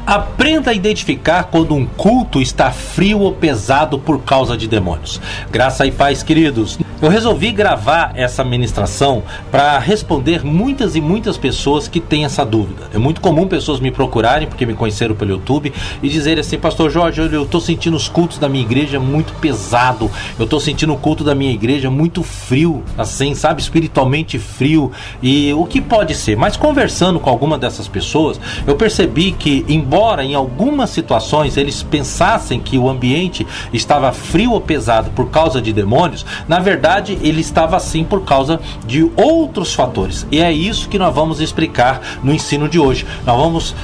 Aprenda a identificar quando um culto está frio ou pesado por causa de demônios. Graça e paz, queridos. Eu resolvi gravar essa ministração para responder muitas e muitas pessoas que têm essa dúvida. É muito comum pessoas me procurarem, porque me conheceram pelo YouTube, e dizerem assim: Pastor Jorge, eu estou sentindo os cultos da minha igreja muito pesado, eu estou sentindo o culto da minha igreja muito frio, assim, sabe, espiritualmente frio. E o que pode ser? Mas conversando com alguma dessas pessoas, eu percebi que, embora em algumas situações eles pensassem que o ambiente estava frio ou pesado por causa de demônios, na verdade ele estava assim por causa de outros fatores. E é isso que nós vamos explicar no ensino de hoje. Nós vamos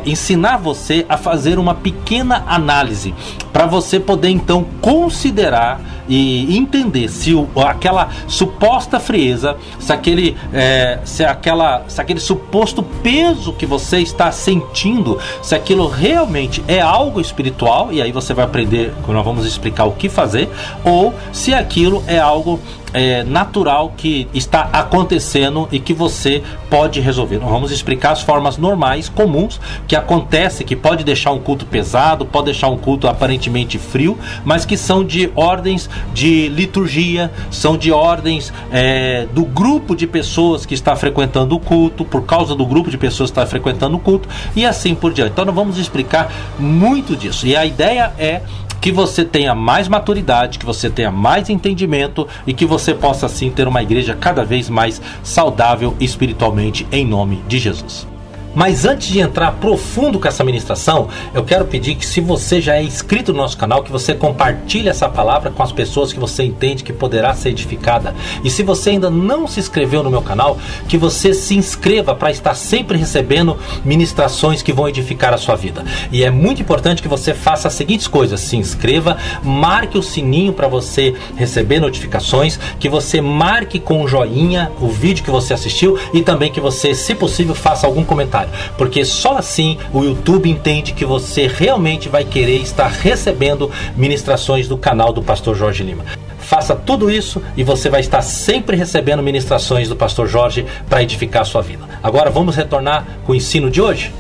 ensinar você a fazer uma pequena análise para você poder então considerar e entender se aquela suposta frieza, se aquele suposto peso que você está sentindo, se aquilo realmente é algo espiritual, e aí você vai aprender, nós vamos explicar o que fazer, ou se aquilo é algo natural que está acontecendo e que você pode resolver. Nós vamos explicar as formas normais, comuns, que acontece, que pode deixar um culto pesado, pode deixar um culto aparentemente frio, mas que são de ordens de liturgia, são de ordens do grupo de pessoas que está frequentando o culto, por causa do grupo de pessoas que está frequentando o culto, e assim por diante. Então nós vamos explicar muito disso, e a ideia é que você tenha mais maturidade, que você tenha mais entendimento e que você possa assim ter uma igreja cada vez mais saudável espiritualmente, em nome de Jesus. Mas antes de entrar profundo com essa ministração, eu quero pedir que, se você já é inscrito no nosso canal, que você compartilhe essa palavra com as pessoas que você entende que poderá ser edificada. E se você ainda não se inscreveu no meu canal, que você se inscreva para estar sempre recebendo ministrações que vão edificar a sua vida. E é muito importante que você faça as seguintes coisas: se inscreva, marque o sininho para você receber notificações, que você marque com um joinha o vídeo que você assistiu, e também que você, se possível, faça algum comentário, porque só assim o YouTube entende que você realmente vai querer estar recebendo ministrações do canal do Pastor Jorge Lima. Faça tudo isso e você vai estar sempre recebendo ministrações do Pastor Jorge para edificar a sua vida. Agora vamos retornar com o ensino de hoje?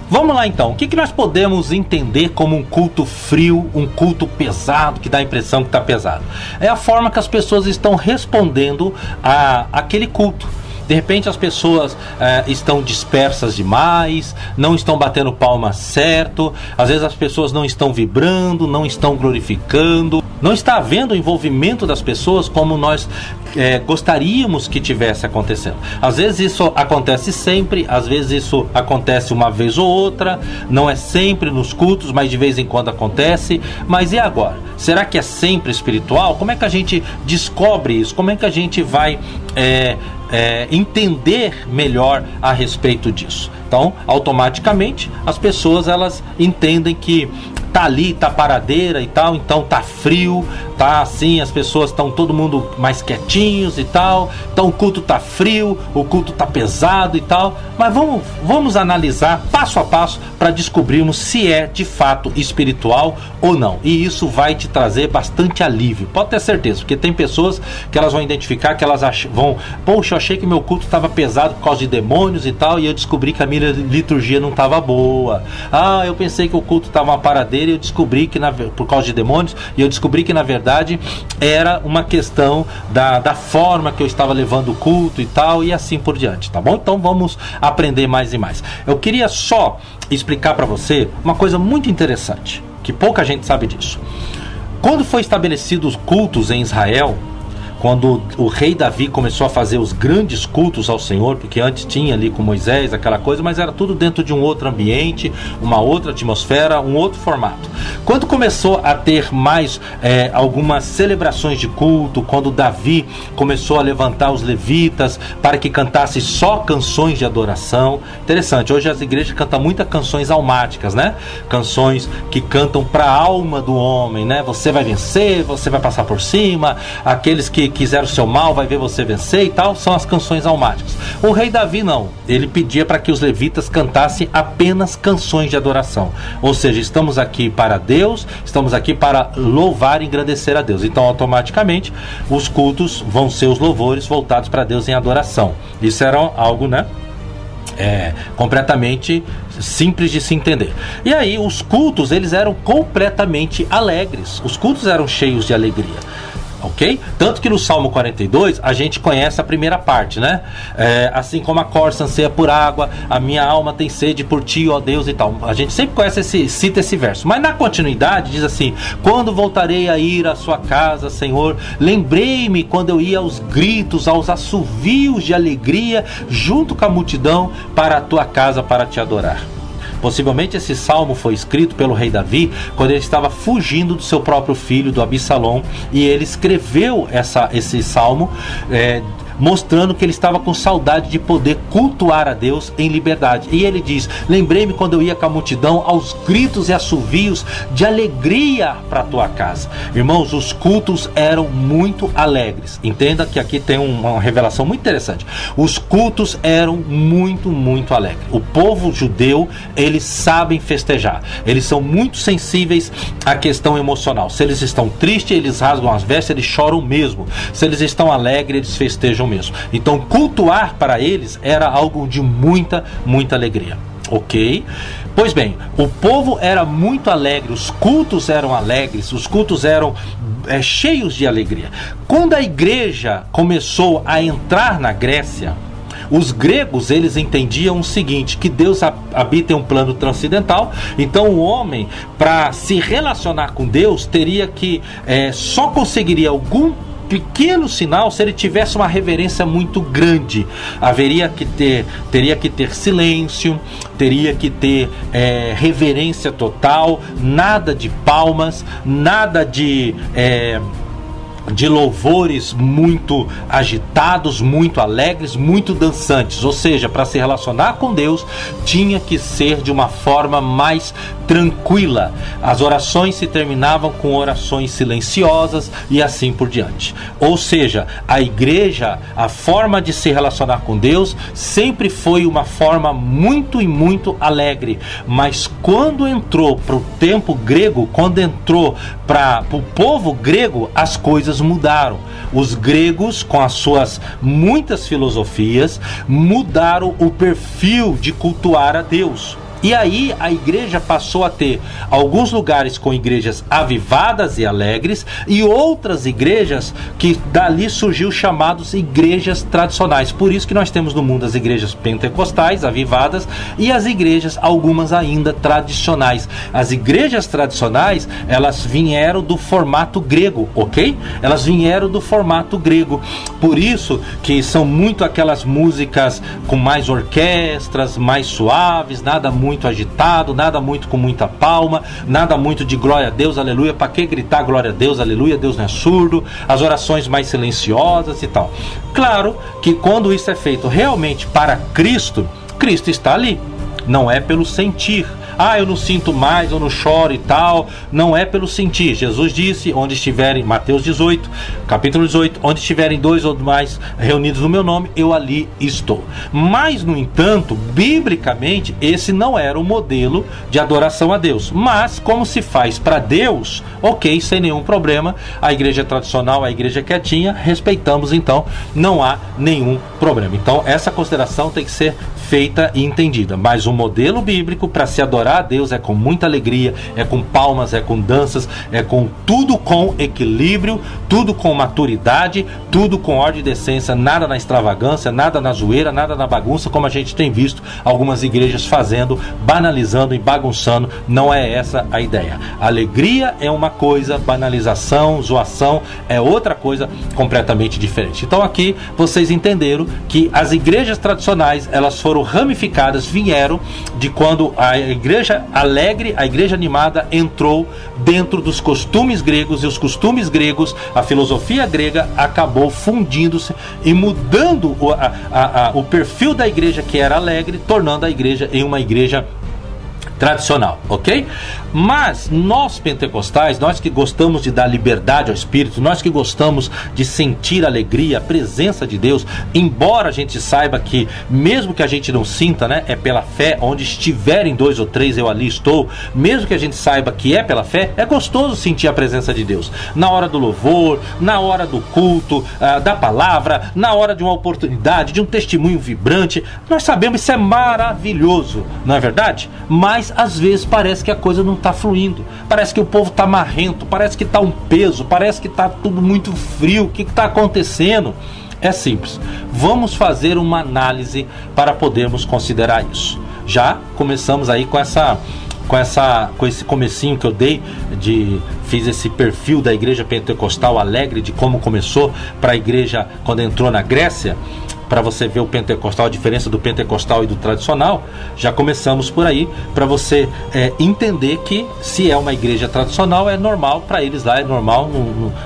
Vamos lá então, o que nós podemos entender como um culto frio, um culto pesado, que dá a impressão que está pesado? É a forma que as pessoas estão respondendo àquele culto. De repente as pessoas estão dispersas demais, não estão batendo palma certo, às vezes as pessoas não estão vibrando, não estão glorificando, não está havendo o envolvimento das pessoas como nós gostaríamos que tivesse acontecendo. Às vezes isso acontece sempre, às vezes isso acontece uma vez ou outra, não é sempre nos cultos, mas de vez em quando acontece. Mas e agora? Será que é sempre espiritual? Como é que a gente descobre isso? Como é que a gente vai entender melhor a respeito disso? Então, automaticamente, as pessoas elas entendem que tá ali, tá paradeira e tal, então tá frio, tá assim, as pessoas estão todo mundo mais quietinhos e tal, então o culto tá frio, o culto tá pesado e tal. Mas vamos analisar passo a passo para descobrirmos se é de fato espiritual ou não, e isso vai te trazer bastante alívio, pode ter certeza, porque tem pessoas que elas vão identificar que elas poxa, eu achei que meu culto estava pesado por causa de demônios e tal, e eu descobri que a minha liturgia não estava boa. Eu pensei que o culto estava uma paradeira, e eu descobri que por causa de demônios, e eu descobri que na verdade era uma questão da forma que eu estava levando o culto e tal, e assim por diante, tá bom? Então vamos aprender mais e mais. Eu queria só explicar para você uma coisa muito interessante, que pouca gente sabe disso. Quando foi estabelecido os cultos em Israel, quando o rei Davi começou a fazer os grandes cultos ao Senhor, porque antes tinha ali com Moisés aquela coisa, mas era tudo dentro de um outro ambiente, uma outra atmosfera, um outro formato. Quando começou a ter mais algumas celebrações de culto, quando Davi começou a levantar os levitas para que cantassem só canções de adoração. Interessante, hoje as igrejas cantam muitas canções almáticas, né? Canções que cantam para a alma do homem, né? Você vai vencer, você vai passar por cima, aqueles que quiser o seu mal vai ver você vencer e tal, são as canções almáticas. O rei Davi não, ele pedia para que os levitas cantassem apenas canções de adoração, ou seja, estamos aqui para Deus, estamos aqui para louvar e engrandecer a Deus, então automaticamente os cultos vão ser os louvores voltados para Deus em adoração. Isso era algo, né, completamente simples de se entender. E aí os cultos, eles eram completamente alegres, os cultos eram cheios de alegria, ok? Tanto que no Salmo 42 a gente conhece a primeira parte, né? Assim como a corça anseia por água, a minha alma tem sede por ti, ó Deus, e tal. A gente sempre cita esse verso, mas na continuidade diz assim: quando voltarei a ir à sua casa, Senhor, lembrei-me quando eu ia aos gritos, aos assovios de alegria junto com a multidão para a tua casa para te adorar. Possivelmente esse salmo foi escrito pelo rei Davi quando ele estava fugindo do seu próprio filho, do Absalom, e ele escreveu esse salmo mostrando que ele estava com saudade de poder cultuar a Deus em liberdade. E ele diz: lembrei-me quando eu ia com a multidão aos gritos e assovios de alegria para a tua casa. Irmãos, os cultos eram muito alegres. Entenda que aqui tem uma revelação muito interessante. Os cultos eram muito, muito alegres. O povo judeu, eles sabem festejar. Eles são muito sensíveis à questão emocional. Se eles estão tristes, eles rasgam as vestes, eles choram mesmo. Se eles estão alegres, eles festejam mesmo. Então cultuar para eles era algo de muita, muita alegria, ok? Pois bem, o povo era muito alegre, os cultos eram alegres, os cultos eram cheios de alegria. Quando a igreja começou a entrar na Grécia, os gregos, eles entendiam o seguinte, que Deus habita em um plano transcendental. Então o homem, para se relacionar com Deus, teria que só conseguiria algum pequeno sinal se ele tivesse uma reverência muito grande. Teria que ter silêncio, teria que ter reverência total, nada de palmas, nada de louvores muito agitados, muito alegres, muito dançantes. Ou seja, para se relacionar com Deus tinha que ser de uma forma mais tranquila. As orações se terminavam com orações silenciosas e assim por diante. Ou seja, a igreja, a forma de se relacionar com Deus sempre foi uma forma muito e muito alegre. Mas quando entrou para o tempo grego, quando entrou para o povo grego, as coisas mudaram. Os gregos, com as suas muitas filosofias, mudaram o perfil de cultuar a Deus. E aí a igreja passou a ter alguns lugares com igrejas avivadas e alegres, e outras igrejas que dali surgiu chamados igrejas tradicionais. Por isso que nós temos no mundo as igrejas pentecostais, avivadas, e as igrejas, algumas ainda tradicionais. As igrejas tradicionais, elas vieram do formato grego, ok? Elas vieram do formato grego. Por isso que são muito aquelas músicas com mais orquestras, mais suaves, nada muito agitado, nada muito com muita palma, nada muito de glória a Deus, aleluia. Para que gritar glória a Deus, aleluia? Deus não é surdo. As orações mais silenciosas e tal. Claro que quando isso é feito realmente para Cristo, Cristo está ali. Não é pelo sentir. Eu não sinto mais, eu não choro e tal. Não é pelo sentir. Jesus disse: onde estiverem, Mateus 18, capítulo 18, onde estiverem 2 ou mais reunidos no meu nome, eu ali estou. Mas, no entanto, biblicamente, esse não era o modelo de adoração a Deus. Mas, como se faz para Deus, ok, sem nenhum problema. A igreja tradicional, a igreja quietinha, respeitamos, então não há nenhum problema. Então, essa consideração tem que ser feita e entendida. Mas o modelo bíblico para se adorar a Deus é com muita alegria, é com palmas, é com danças, é com tudo com equilíbrio, tudo com maturidade, tudo com ordem e decência, nada na extravagância, nada na zoeira, nada na bagunça, como a gente tem visto algumas igrejas fazendo, banalizando e bagunçando. Não é essa a ideia. Alegria é uma coisa, banalização, zoação é outra coisa completamente diferente. Então aqui vocês entenderam que as igrejas tradicionais, elas foram ramificadas, vieram de quando a igreja alegre, a igreja animada entrou dentro dos costumes gregos, e os costumes gregos, a filosofia grega acabou fundindo-se e mudando o perfil da igreja que era alegre, tornando a igreja em uma igreja tradicional, ok? Mas nós pentecostais, nós que gostamos de dar liberdade ao Espírito, nós que gostamos de sentir a alegria, a presença de Deus, embora a gente saiba que mesmo que a gente não sinta, né, é pela fé, onde estiverem 2 ou 3 eu ali estou, mesmo que a gente saiba que é pela fé, é gostoso sentir a presença de Deus, na hora do louvor, na hora do culto, da palavra, na hora de uma oportunidade, de um testemunho vibrante. Nós sabemos, isso é maravilhoso, não é verdade? Mas às vezes parece que a coisa não está fluindo, parece que o povo está marrento, parece que está um peso, parece que está tudo muito frio. O que está acontecendo? É simples, vamos fazer uma análise para podermos considerar isso. Já começamos aí com esse comecinho que eu dei, fiz esse perfil da igreja pentecostal alegre, de como começou para a igreja quando entrou na Grécia, para você ver o pentecostal, a diferença do pentecostal e do tradicional. Já começamos por aí, para você entender que se é uma igreja tradicional, é normal para eles lá, é normal,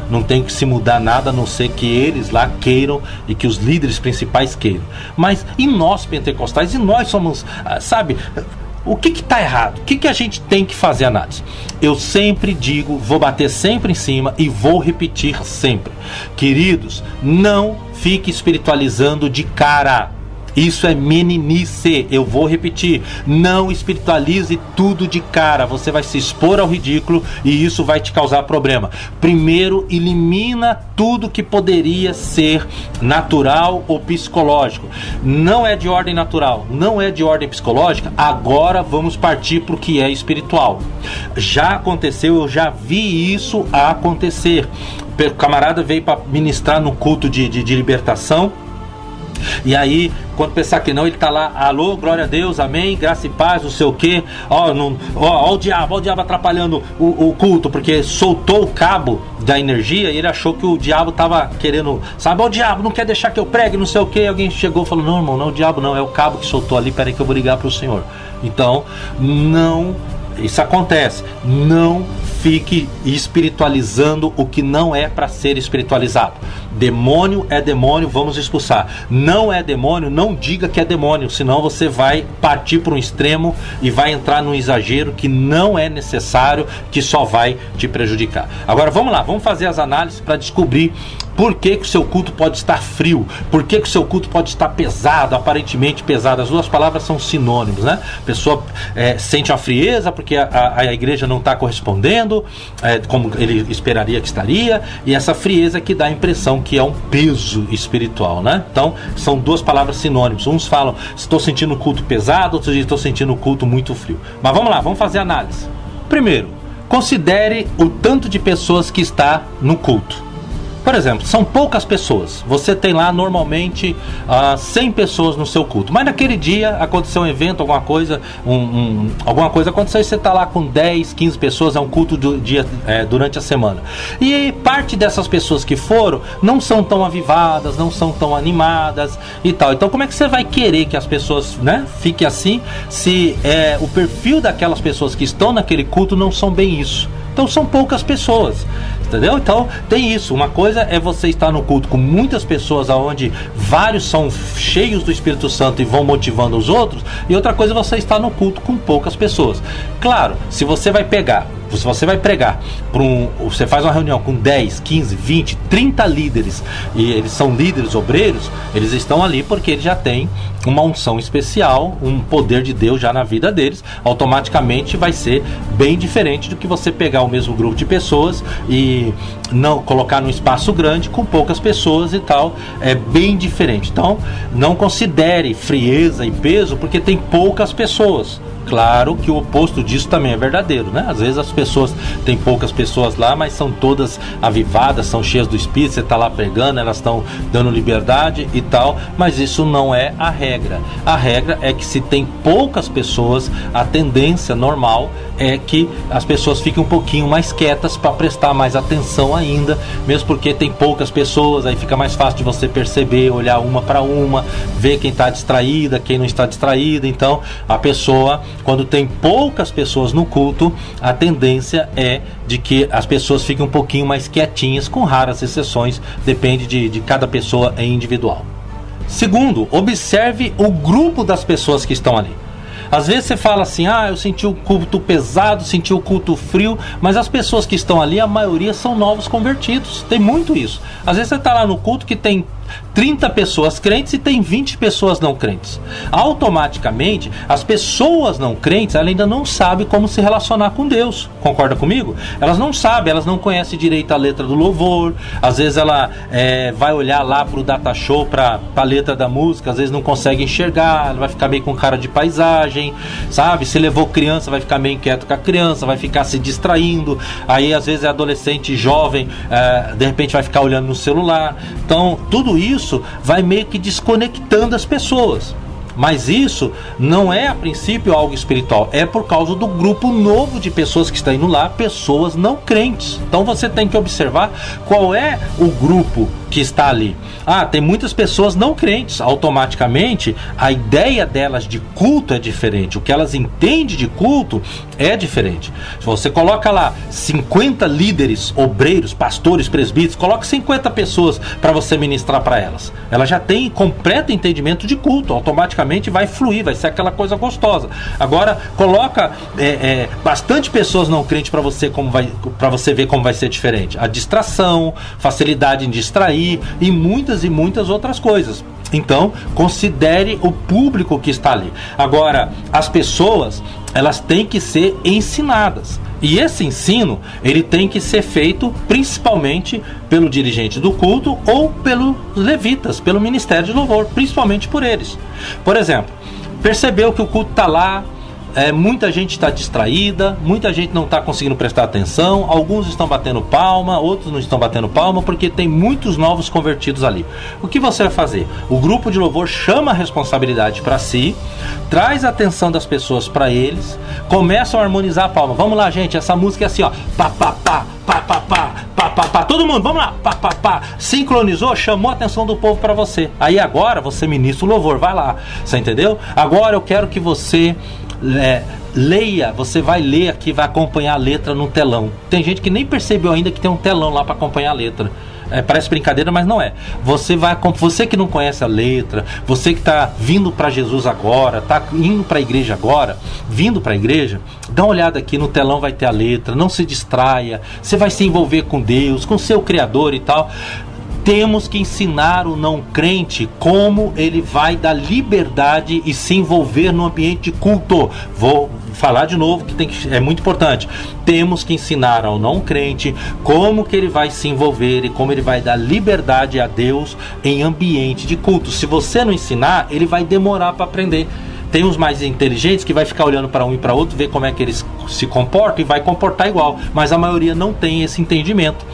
não tem que se mudar nada, a não ser que eles lá queiram e que os líderes principais queiram. Mas e nós pentecostais, e nós somos, sabe, o que está errado? O que a gente tem que fazer análise? Eu sempre digo, vou bater sempre em cima e vou repetir sempre. Queridos, não fique espiritualizando de cara. Isso é meninice. Eu vou repetir, não espiritualize tudo de cara. Você vai se expor ao ridículo e isso vai te causar problema. Primeiro, elimina tudo que poderia ser natural ou psicológico. Não é de ordem natural, não é de ordem psicológica. Agora vamos partir para o que é espiritual. Já aconteceu, eu já vi isso acontecer. O camarada veio para ministrar no culto de libertação. E aí, quando pensar que não, ele tá lá, alô, glória a Deus, amém, graça e paz, não sei o que. Ó o diabo atrapalhando o culto, porque soltou o cabo da energia e ele achou que o diabo tava querendo, sabe, o diabo não quer deixar que eu pregue, não sei o que. Alguém chegou e falou, não, irmão, não é o diabo não, é o cabo que soltou ali, peraí que eu vou ligar pro Senhor. Então, não, isso acontece, não fique espiritualizando o que não é para ser espiritualizado. Demônio é demônio, vamos expulsar. Não é demônio, não diga que é demônio, senão você vai partir para um extremo e vai entrar num exagero que não é necessário, que só vai te prejudicar. Agora vamos lá, vamos fazer as análises para descobrir por que o seu culto pode estar frio, por que o seu culto pode estar pesado, aparentemente pesado. As duas palavras são sinônimos, né? A pessoa sente uma frieza porque a igreja não está correspondendo como ele esperaria que estaria, e essa frieza que dá a impressão que é um peso espiritual, né? Então são duas palavras sinônimos. Uns falam, estou sentindo o culto pesado, outros dizem, estou sentindo o culto muito frio. Mas vamos lá, vamos fazer a análise. Primeiro, considere o tanto de pessoas que está no culto. Por exemplo, são poucas pessoas. Você tem lá normalmente 100 pessoas no seu culto. Mas naquele dia aconteceu um evento, alguma coisa, alguma coisa aconteceu e você está lá com 10, 15 pessoas. É um culto do dia, durante a semana. E parte dessas pessoas que foram não são tão avivadas, não são tão animadas e tal. Então como é que você vai querer que as pessoas, né, fiquem assim se o perfil daquelas pessoas que estão naquele culto não são bem isso? Então são poucas pessoas, entendeu? Então tem isso. Uma coisa é você estar no culto com muitas pessoas, onde vários são cheios do Espírito Santo e vão motivando os outros, e outra coisa é você estar no culto com poucas pessoas. Claro, se você vai pregar você faz uma reunião com 10, 15, 20, 30 líderes, e eles são líderes obreiros, eles estão ali porque eles já têm uma unção especial, um poder de Deus já na vida deles. Automaticamente vai ser bem diferente do que você pegar o mesmo grupo de pessoas e não colocar num espaço grande com poucas pessoas e tal. É bem diferente. Então não considere frieza e peso porque tem poucas pessoas. Claro que o oposto disso também é verdadeiro, né? Às vezes as pessoas, tem poucas pessoas lá, mas são todas avivadas, são cheias do Espírito, você está lá pregando, elas estão dando liberdade e tal, mas isso não é a regra. A regra é que se tem poucas pessoas, a tendência normal é que as pessoas fiquem um pouquinho mais quietas para prestar mais atenção ainda, mesmo porque tem poucas pessoas, aí fica mais fácil de você perceber, olhar uma para uma, ver quem está distraída, quem não está distraída. Então a pessoa, quando tem poucas pessoas no culto, a tendência é de que as pessoas fiquem um pouquinho mais quietinhas, com raras exceções, depende de cada pessoa em individual. Segundo, observe o grupo das pessoas que estão ali. Às vezes você fala assim, eu senti o culto pesado, senti o culto frio, mas as pessoas que estão ali, a maioria são novos convertidos. Tem muito isso. Às vezes você está lá no culto que tem 30 pessoas crentes e tem 20 pessoas não crentes. Automaticamente, as pessoas não crentes, ela ainda não sabe como se relacionar com Deus. Concorda comigo? Elas não sabem, elas não conhecem direito a letra do louvor. Às vezes ela vai olhar lá pro data show, pra letra da música, às vezes não consegue enxergar, ela vai ficar meio com cara de paisagem, sabe? Se levou criança, vai ficar meio inquieto com a criança, vai ficar se distraindo. Aí às vezes é adolescente, jovem, de repente vai ficar olhando no celular. Então, tudo isso vai meio que desconectando as pessoas. Mas isso não é a princípio algo espiritual, é por causa do grupo novo de pessoas que está indo lá, pessoas não crentes. Então você tem que observar qual é o grupo que está ali. Tem muitas pessoas não crentes. Automaticamente a ideia delas de culto é diferente, o que elas entendem de culto é diferente. Se você coloca lá 50 líderes, obreiros, pastores, presbíteros, coloca 50 pessoas para você ministrar para elas, elas já têm completo entendimento de culto, automaticamente vai fluir, vai ser aquela coisa gostosa. Agora coloca bastante pessoas não crentes para você ver como vai ser diferente. A distração, facilidade em distrair e muitas outras coisas. Então considere o público que está ali. Agora, as pessoas, elas têm que ser ensinadas. E esse ensino, ele tem que ser feito principalmente pelo dirigente do culto ou pelos levitas, pelo ministério de louvor, principalmente por eles. Por exemplo, percebeu que o culto está lá, muita gente está distraída, muita gente não está conseguindo prestar atenção, alguns estão batendo palma, outros não estão batendo palma, porque tem muitos novos convertidos ali. O que você vai fazer? O grupo de louvor chama a responsabilidade para si, traz a atenção das pessoas para eles, começam a harmonizar a palma. Vamos lá, gente, essa música é assim, ó, pá, pá, pá, pá, pá, pá, pá, pá, pá. Todo mundo, vamos lá, pá, pá, pá. Sincronizou, chamou a atenção do povo para você. Aí agora você ministra o louvor, vai lá, você entendeu? Agora eu quero que você leia, você vai ler aqui, vai acompanhar a letra no telão. Tem gente que nem percebeu ainda que tem um telão lá para acompanhar a letra. Parece brincadeira, mas não é. Você que não conhece a letra, você que está vindo para Jesus agora, está indo para a igreja agora, vindo para a igreja, dá uma olhada aqui no telão, vai ter a letra, não se distraia, você vai se envolver com Deus, com seu Criador e tal. Temos que ensinar o não crente como ele vai dar liberdade e se envolver no ambiente de culto. Vou falar de novo que é muito importante. Temos que ensinar ao não crente como que ele vai se envolver e como ele vai dar liberdade a Deus em ambiente de culto. Se você não ensinar, ele vai demorar para aprender. Tem uns mais inteligentes que vai ficar olhando para um e para outro, ver como é que eles se comportam e vai comportar igual. Mas a maioria não tem esse entendimento.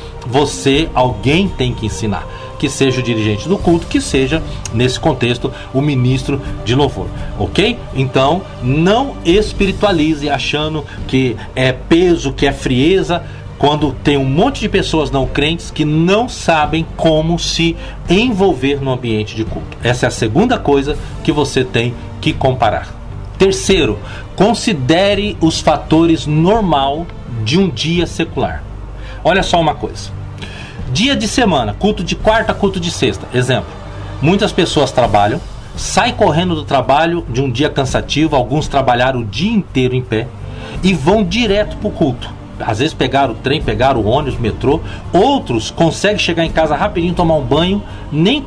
Alguém tem que ensinar. Que seja o dirigente do culto, que seja, nesse contexto, o ministro de louvor. Ok? Então, não espiritualize achando que é peso, que é frieza, quando tem um monte de pessoas não crentes que não sabem como se envolver no ambiente de culto. Essa é a segunda coisa que você tem que comparar. Terceiro, considere os fatores normal de um dia secular. Olha só uma coisa. Dia de semana, culto de quarta, culto de sexta. Exemplo, muitas pessoas trabalham, saem correndo do trabalho de um dia cansativo, alguns trabalharam o dia inteiro em pé e vão direto para o culto. Às vezes pegaram o trem, pegaram o ônibus, o metrô. Outros conseguem chegar em casa rapidinho, tomar um banho, nem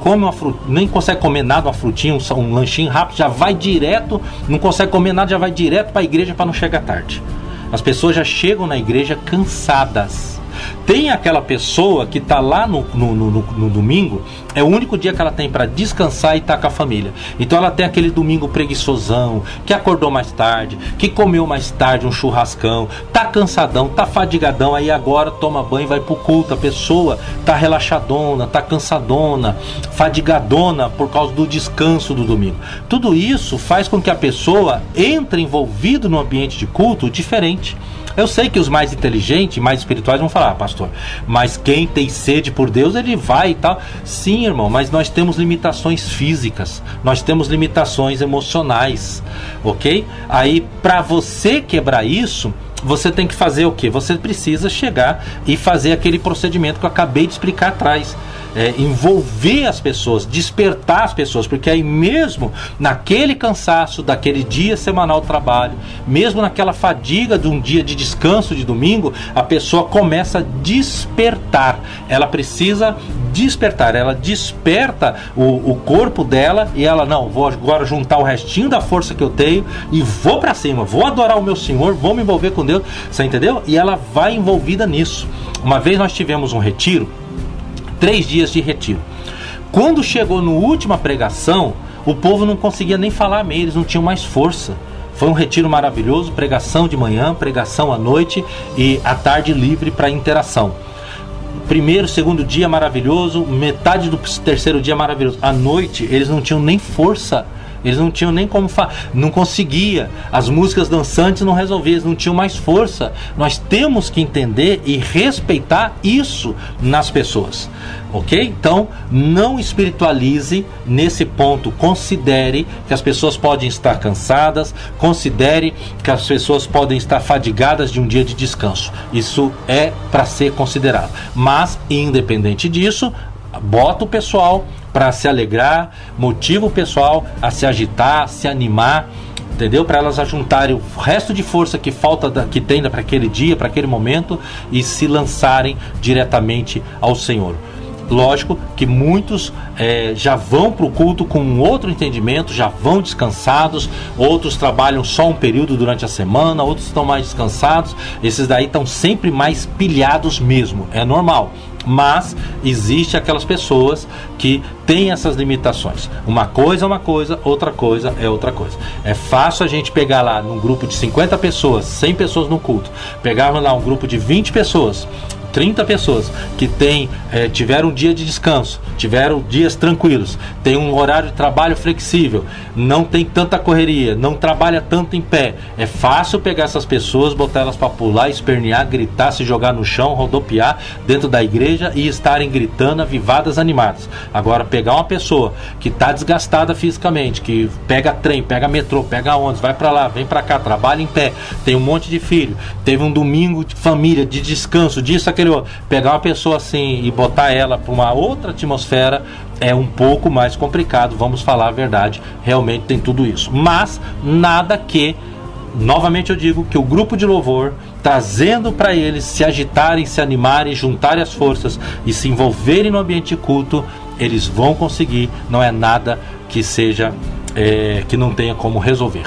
consegue comer nada, uma frutinha, um lanchinho rápido, já vai direto, não consegue comer nada, já vai direto para a igreja para não chegar tarde. As pessoas já chegam na igreja cansadas. Tem aquela pessoa que está lá no domingo, é o único dia que ela tem para descansar e estar com a família. Então ela tem aquele domingo preguiçosão, que acordou mais tarde, que comeu mais tarde um churrascão, tá cansadão, tá fadigadão, aí agora toma banho e vai pro culto. A pessoa tá relaxadona, tá cansadona, fadigadona por causa do descanso do domingo. Tudo isso faz com que a pessoa entre envolvido no ambiente de culto diferente. Eu sei que os mais inteligentes, mais espirituais vão falar, pastor, mas quem tem sede por Deus, ele vai e tal. Sim, irmão, mas nós temos limitações físicas, nós temos limitações emocionais, ok? Aí, para você quebrar isso, você tem que fazer o quê? Você precisa chegar e fazer aquele procedimento que eu acabei de explicar atrás. envolver as pessoas, despertar as pessoas, porque aí mesmo naquele cansaço daquele dia semanal de trabalho, mesmo naquela fadiga de um dia de descanso de domingo, a pessoa começa a despertar. Ela precisa despertar, ela desperta o corpo dela e ela, não, vou agora juntar o restinho da força que eu tenho e vou pra cima, vou adorar o meu Senhor, vou me envolver com Deus, você entendeu? E ela vai envolvida nisso. Uma vez nós tivemos um retiro, 3 dias de retiro. Quando chegou na última pregação, o povo não conseguia nem falar amém, eles não tinham mais força. Foi um retiro maravilhoso, pregação de manhã, pregação à noite e à tarde livre para interação. Primeiro, segundo dia maravilhoso, metade do terceiro dia maravilhoso. À noite eles não tinham nem força, eles não tinham nem como não conseguia, as músicas dançantes não resolviam, eles não tinham mais força. Nós temos que entender e respeitar isso nas pessoas, ok? Então não espiritualize nesse ponto, considere que as pessoas podem estar cansadas, considere que as pessoas podem estar fadigadas de um dia de descanso, isso é para ser considerado, mas independente disso, bota o pessoal para se alegrar, motiva o pessoal a se agitar, a se animar, entendeu? Para elas juntarem o resto de força que falta, que tem para aquele dia, para aquele momento, e se lançarem diretamente ao Senhor. Lógico que muitos já vão para o culto com um outro entendimento, já vão descansados, outros trabalham só um período durante a semana, outros estão mais descansados, esses daí estão sempre mais pilhados mesmo, é normal. Mas existe aquelas pessoas que têm essas limitações. Uma coisa é uma coisa, outra coisa é outra coisa. É fácil a gente pegar lá num grupo de 50 pessoas, 100 pessoas no culto, pegarmos lá um grupo de 20 pessoas, 30 pessoas que tiveram um dia de descanso, tiveram dias tranquilos, tem um horário de trabalho flexível, não tem tanta correria, não trabalha tanto em pé. É fácil pegar essas pessoas, botar elas para pular, espernear, gritar, se jogar no chão, rodopiar dentro da igreja e estarem gritando, avivadas, animadas. Agora, pegar uma pessoa que está desgastada fisicamente, que pega trem, pega metrô, pega ônibus, vai para lá, vem para cá, trabalha em pé, tem um monte de filho, teve um domingo de família, de descanso, disso, aquele outro. Pegar uma pessoa assim e botar ela para uma outra atmosfera é um pouco mais complicado, vamos falar a verdade, realmente tem tudo isso. Mas nada que, novamente eu digo, que o grupo de louvor, trazendo para eles se agitarem, se animarem, juntarem as forças e se envolverem no ambiente de culto, eles vão conseguir, não é nada que seja, que não tenha como resolver.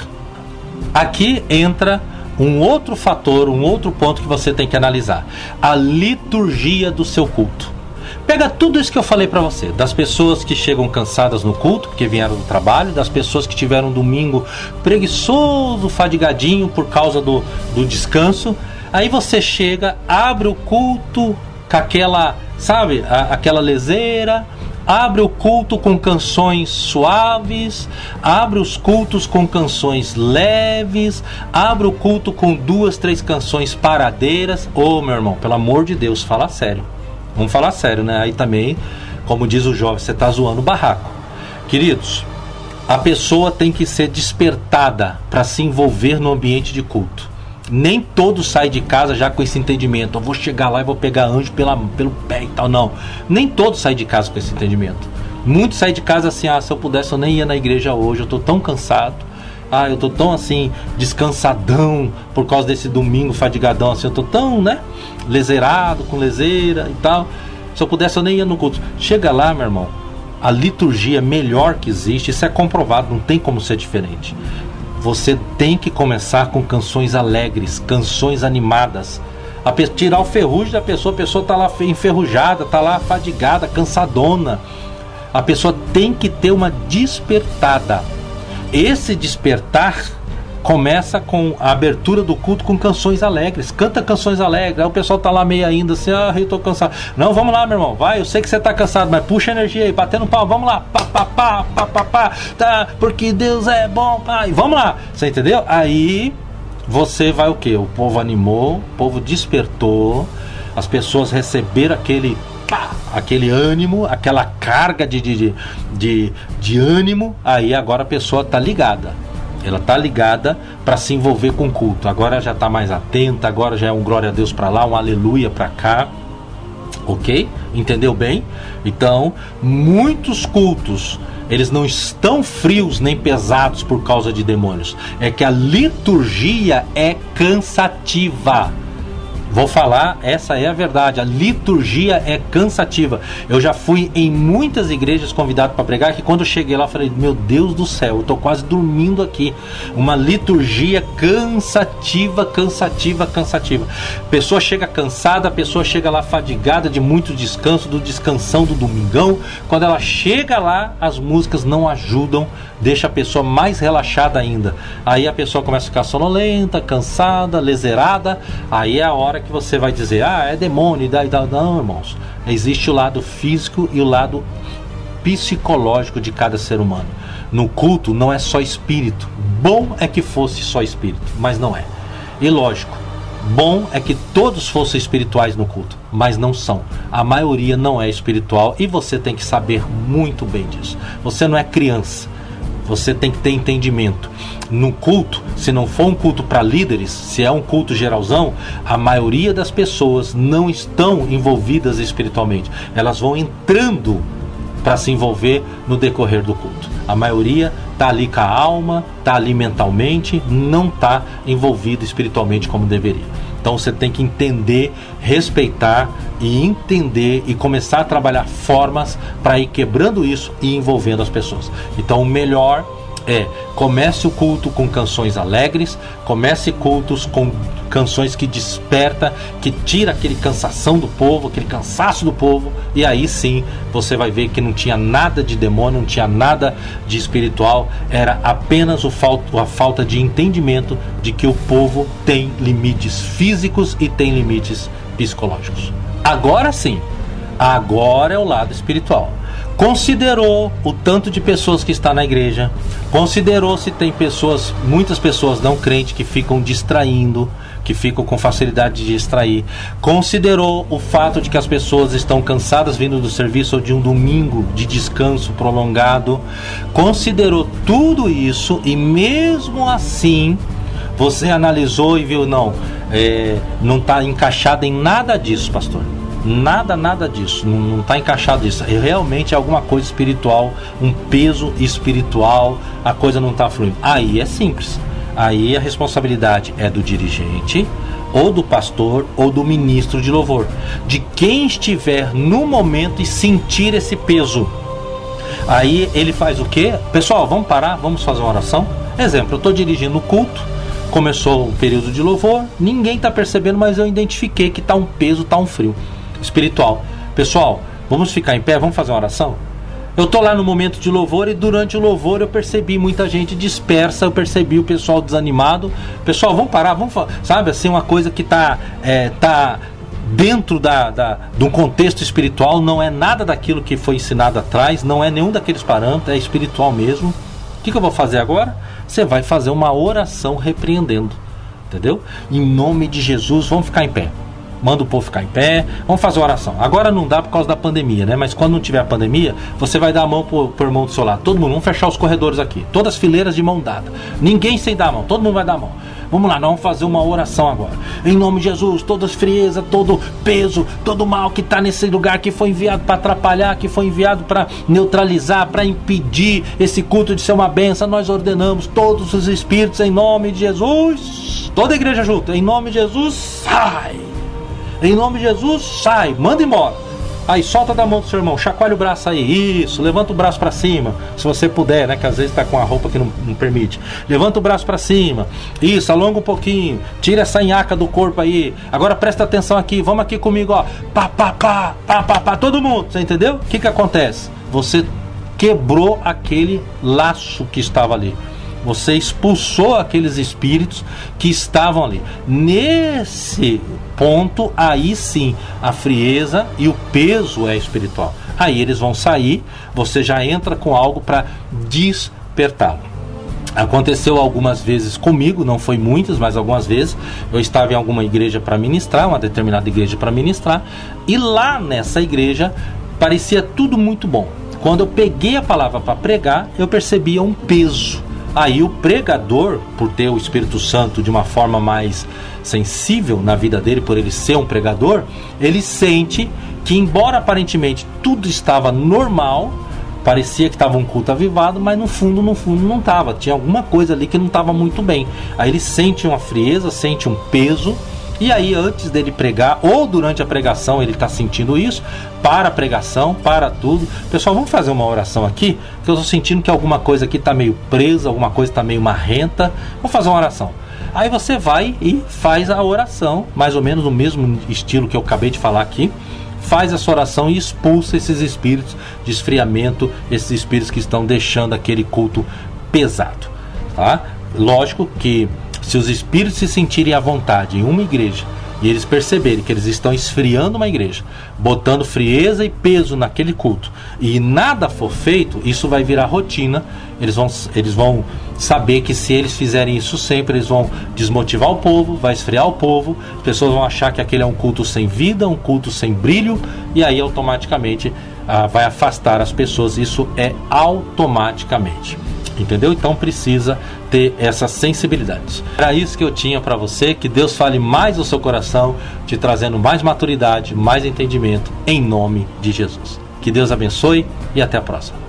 Aqui entra um outro fator, um outro ponto que você tem que analisar: a liturgia do seu culto. Pega tudo isso que eu falei para você, das pessoas que chegam cansadas no culto, porque vieram do trabalho, das pessoas que tiveram um domingo preguiçoso, fadigadinho por causa do descanso. Aí você chega, abre o culto com aquela, sabe, aquela leseira, abre o culto com canções suaves, abre os cultos com canções leves, abre o culto com 2, 3 canções paradeiras. Ô, meu irmão, pelo amor de Deus, fala sério. Vamos falar sério, né? Aí também, como diz o jovem, você está zoando o barraco. Queridos, a pessoa tem que ser despertada para se envolver no ambiente de culto. Nem todos saem de casa já com esse entendimento: eu vou chegar lá e vou pegar anjo pelo pé e tal. Não, nem todos saem de casa com esse entendimento. Muitos saem de casa assim: se eu pudesse eu nem ia na igreja hoje, eu tô tão cansado, eu tô tão assim, descansadão por causa desse domingo fadigadão, assim, eu tô tão, né, leseirado, com leseira e tal, se eu pudesse eu nem ia no culto. Chega lá, meu irmão, a liturgia melhor que existe, isso é comprovado, não tem como ser diferente. Você tem que começar com canções alegres, canções animadas, tirar o ferrugem da pessoa. A pessoa está lá enferrujada, está lá fadigada, cansadona. A pessoa tem que ter uma despertada. Esse despertar começa com a abertura do culto com canções alegres. Canta canções alegres. Aí o pessoal tá lá meio ainda assim: eu tô cansado. Não, vamos lá, meu irmão, vai, eu sei que você tá cansado, mas puxa energia aí, batendo pau, vamos lá, pá, tá, porque Deus é bom, pai, vamos lá, você entendeu? Aí você vai o quê? O povo animou, o povo despertou, as pessoas receberam aquele ânimo, aquela carga de ânimo. Aí agora a pessoa tá ligada. Ela está ligada para se envolver com o culto. Agora já está mais atenta, agora já é um glória a Deus para lá, um aleluia para cá. Ok? Entendeu bem? Então, muitos cultos, eles não estão frios nem pesados por causa de demônios. É que a liturgia é cansativa. Vou falar, essa é a verdade. A liturgia é cansativa. Eu já fui em muitas igrejas convidado para pregar, que quando eu cheguei lá eu falei, meu Deus do céu, eu estou quase dormindo aqui. Uma liturgia cansativa, cansativa, cansativa. A pessoa chega cansada, a pessoa chega lá fadigada de muito descanso, do descansão do domingão. Quando ela chega lá, as músicas não ajudam, deixa a pessoa mais relaxada ainda. Aí a pessoa começa a ficar sonolenta, cansada, leserada. Aí é a hora que você vai dizer, é demônio, e daí. Não, irmãos, existe o lado físico e o lado psicológico de cada ser humano. No culto não é só espírito. Bom é que fosse só espírito, mas não é. E lógico, bom é que todos fossem espirituais no culto, mas não são. A maioria não é espiritual e você tem que saber muito bem disso. Você não é criança. Você tem que ter entendimento. No culto, se não for um culto para líderes, se é um culto geralzão, a maioria das pessoas não estão envolvidas espiritualmente. Elas vão entrando para se envolver no decorrer do culto. A maioria está ali com a alma, está ali mentalmente, não está envolvida espiritualmente como deveria. Então você tem que entender, respeitar e entender e começar a trabalhar formas para ir quebrando isso e envolvendo as pessoas. Então o melhor é, comece o culto com canções alegres, comece cultos com canções que desperta, que tira aquele cansação do povo, aquele cansaço do povo, e aí sim você vai ver que não tinha nada de demônio, não tinha nada de espiritual, era apenas a falta de entendimento de que o povo tem limites físicos e tem limites psicológicos. Agora sim, agora é o lado espiritual. Considerou o tanto de pessoas que está na igreja, considerou se tem pessoas, muitas pessoas não crentes que ficam distraindo, que ficam com facilidade de distrair, considerou o fato de que as pessoas estão cansadas vindo do serviço ou de um domingo de descanso prolongado, considerou tudo isso e mesmo assim você analisou e viu, não está encaixado em nada disso, pastor. Nada disso, não está encaixado isso. Realmente é alguma coisa espiritual, um peso espiritual, a coisa não está fluindo. Aí é simples, aí a responsabilidade é do dirigente, ou do pastor, ou do ministro de louvor, de quem estiver no momento e sentir esse peso. Aí ele faz o quê? Pessoal, vamos parar, vamos fazer uma oração. Exemplo, eu estou dirigindo o culto, começou o período de louvor, ninguém está percebendo, mas eu identifiquei que está um peso, está um frio espiritual. Pessoal, vamos ficar em pé, vamos fazer uma oração? Eu estou lá no momento de louvor e durante o louvor eu percebi muita gente dispersa, eu percebi o pessoal desanimado. Pessoal, vamos parar, sabe, assim, uma coisa que está dentro de um contexto espiritual, não é nada daquilo que foi ensinado atrás, não é nenhum daqueles parâmetros, é espiritual mesmo. O que eu vou fazer agora? Você vai fazer uma oração repreendendo, entendeu? Em nome de Jesus, vamos ficar em pé. Manda o povo ficar em pé, vamos fazer uma oração. Agora não dá por causa da pandemia, né? Mas quando não tiver a pandemia, você vai dar a mão pro irmão do seu lado. Todo mundo, vamos fechar os corredores aqui, todas as fileiras de mão dada, ninguém sem dar a mão, todo mundo vai dar a mão. Vamos lá, nós vamos fazer uma oração agora. Em nome de Jesus, toda frieza, todo peso, todo mal que está nesse lugar, que foi enviado para atrapalhar, que foi enviado para neutralizar, para impedir esse culto de ser uma bênção, nós ordenamos todos os espíritos em nome de Jesus. Toda a igreja junto, em nome de Jesus, sai! Em nome de Jesus, sai, manda embora. Aí solta da mão do seu irmão, chacoalha o braço aí, isso, levanta o braço para cima, se você puder, né, que às vezes está com a roupa que não permite. Levanta o braço para cima, isso, alonga um pouquinho, tira essa nhaca do corpo aí. Agora presta atenção aqui, vamos aqui comigo, ó, pá, todo mundo, você entendeu? O que acontece? Você quebrou aquele laço que estava ali. Você expulsou aqueles espíritos que estavam ali. Nesse ponto, aí sim, a frieza e o peso é espiritual. Aí eles vão sair, você já entra com algo para despertá-lo. Aconteceu algumas vezes comigo, não foi muitas, mas algumas vezes. Eu estava em alguma igreja para ministrar, uma determinada igreja para ministrar, e lá nessa igreja parecia tudo muito bom. Quando eu peguei a palavra para pregar, eu percebia um peso. Aí o pregador, por ter o Espírito Santo de uma forma mais sensível na vida dele, por ele ser um pregador, ele sente que, embora aparentemente tudo estava normal, parecia que estava um culto avivado, mas no fundo não estava. Tinha alguma coisa ali que não estava muito bem. Aí ele sente uma frieza, sente um peso. E aí, antes dele pregar, ou durante a pregação, ele está sentindo isso, para a pregação, para tudo. Pessoal, vamos fazer uma oração aqui, que eu estou sentindo que alguma coisa aqui está meio presa, alguma coisa está meio marrenta. Vamos fazer uma oração. Aí você vai e faz a oração, mais ou menos no mesmo estilo que eu acabei de falar aqui. Faz essa oração e expulsa esses espíritos de esfriamento, esses espíritos que estão deixando aquele culto pesado, tá? Lógico que se os espíritos se sentirem à vontade em uma igreja e eles perceberem que eles estão esfriando uma igreja, botando frieza e peso naquele culto, e nada for feito, isso vai virar rotina. Eles vão saber que se eles fizerem isso sempre, eles vão desmotivar o povo, vai esfriar o povo, as pessoas vão achar que aquele é um culto sem vida, um culto sem brilho, e aí automaticamente vai afastar as pessoas. Isso é automaticamente. Entendeu? Então precisa ter essa sensibilidade. Era isso que eu tinha para você. Que Deus fale mais no seu coração, te trazendo mais maturidade, mais entendimento, em nome de Jesus. Que Deus abençoe e até a próxima.